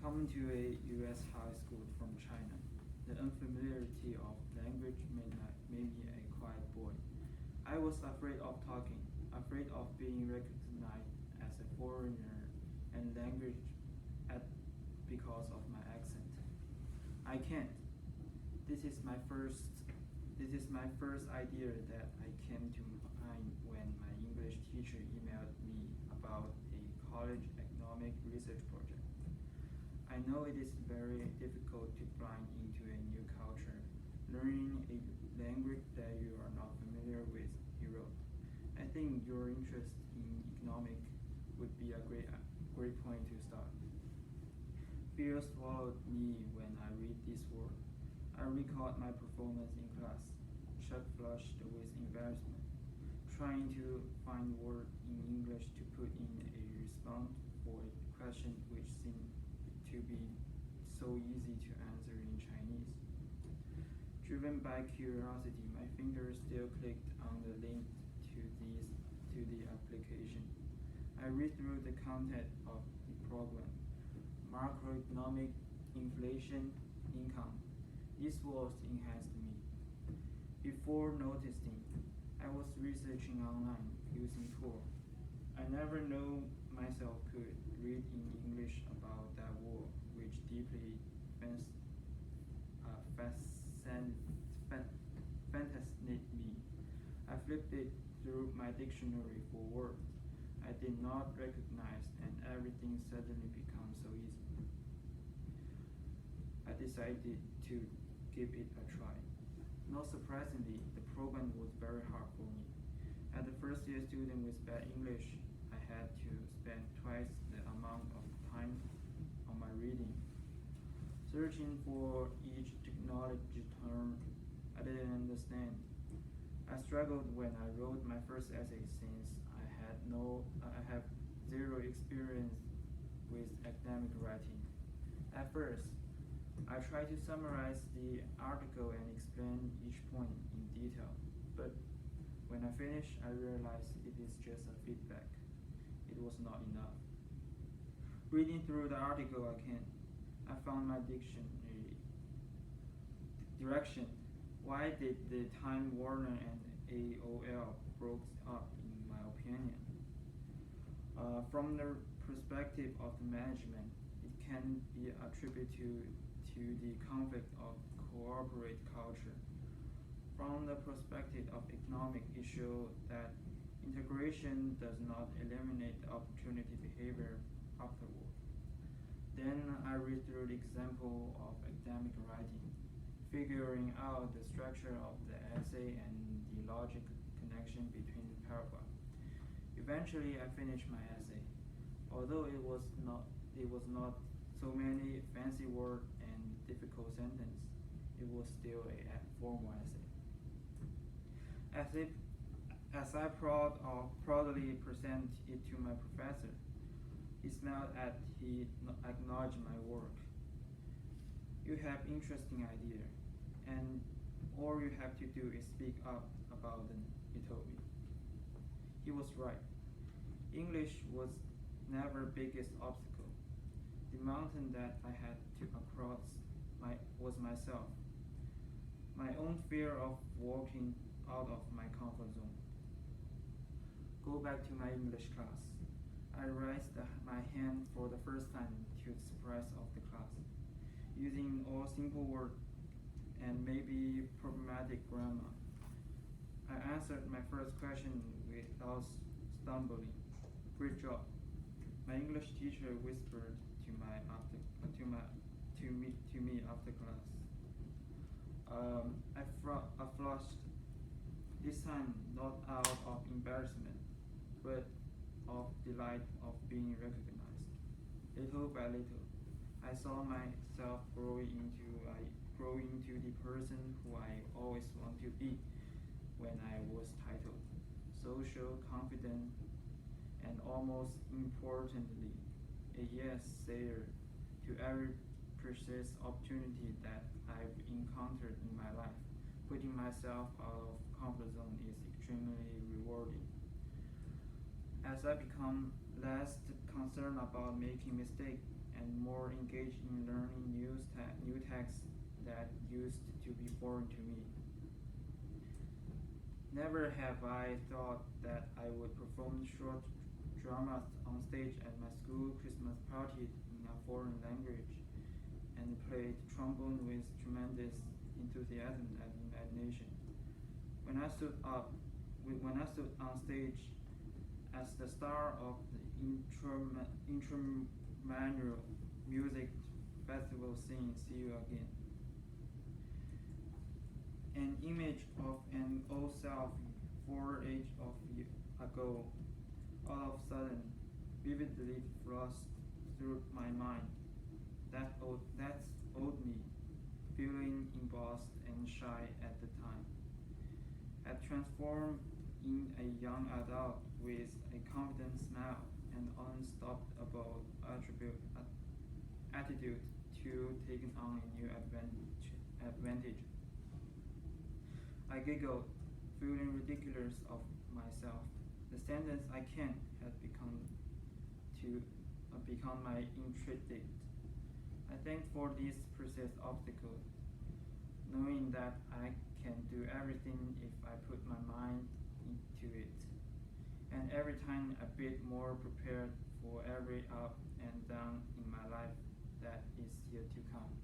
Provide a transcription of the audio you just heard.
Coming to a U.S. high school from China, the unfamiliarity of language made me a quiet boy. I was afraid of talking, afraid of being recognized as a foreigner and language at because of my accent. I can't. This is my first this is my first idea that I came to mind when my English teacher emailed me about a college economic research project. I know it is very difficult to blind into a new culture. Learning a language that you are not familiar with, he wrote. I think your interest in economic would be a great point to start. Fear swallowed me when I read this word. I recalled my performance in class, cheek flushed with embarrassment, trying to find words in English to put in a response for a question which seemed to be so easy to answer in Chinese. Driven by curiosity, my fingers still clicked on the link to the application. I read through the content of the program. Macroeconomic, inflation, income. These words enhanced me. Before noticing, I was researching online using Tor. I never knew myself could read in English about that word, which deeply fascinated me. I flipped it through my dictionary for words I did not recognize, and everything suddenly became so easy. I decided to give it a try. Not surprisingly, the program was very hard for me. As a first year student with bad English, I had to spend twice the amount of time on my reading, searching for each technology term I didn't understand. I struggled when I wrote my first essay since I have zero experience with academic writing. At first, I tried to summarize the article and explain each point in detail, but when I finished, I realized it is just a feedback. It was not enough. Reading through the article again, I found my dictionary direction. Why did the Time Warner and AOL broke up, in my opinion? From the perspective of the management, it can be attributed to the conflict of corporate culture. From the perspective of economic issue, that integration does not eliminate the opportunity behavior afterward. Then I read through the example of academic writing, figuring out the structure of the essay and the logic connection between the paragraphs. Eventually, I finished my essay. Although it was not so many fancy words and difficult sentences, it was still a formal essay. As if as I proudly present it to my professor, he smiled as he acknowledged my work. You have interesting idea, and all you have to do is speak up about them, he told me. He was right. English was never biggest obstacle. The mountain that I had to cross was myself, my own fear of walking out of my comfort zone. Go back to my English class. I raised my hand for the first time to the surprise of the class, using all simple words and maybe problematic grammar. I answered my first question without stumbling. Great job. My English teacher whispered to me after class. I flushed, this time not out of embarrassment, but of delight of being recognized. Little by little, I saw myself grow into the person who I always want to be when I was titled, social, confident, and almost importantly, a yes sayer to every precious opportunity that I've encountered in my life. Putting myself out of comfort zone is extremely rewarding. As I become less concerned about making mistakes, and more engaged in learning new texts that used to be foreign to me. Never have I thought that I would perform short dramas on stage at my school Christmas party in a foreign language, and played trombone with tremendous enthusiasm and imagination. When I stood on stage as the star of the intramural music festival singing "See You Again," an image of an old self 4 age ago all of a sudden vividly flashed through my mind. That's old me, feeling embarrassed and shy at the time, had transformed in a young adult with a confident smile and unstoppable attitude to taking on a new advantage. I giggled, feeling ridiculous of myself. The sentence "I can" had become my interdict. I thanked for this precious obstacle, knowing that I can do everything if I put my mind into it, and every time a bit more prepared for every up and down in my life that is yet to come.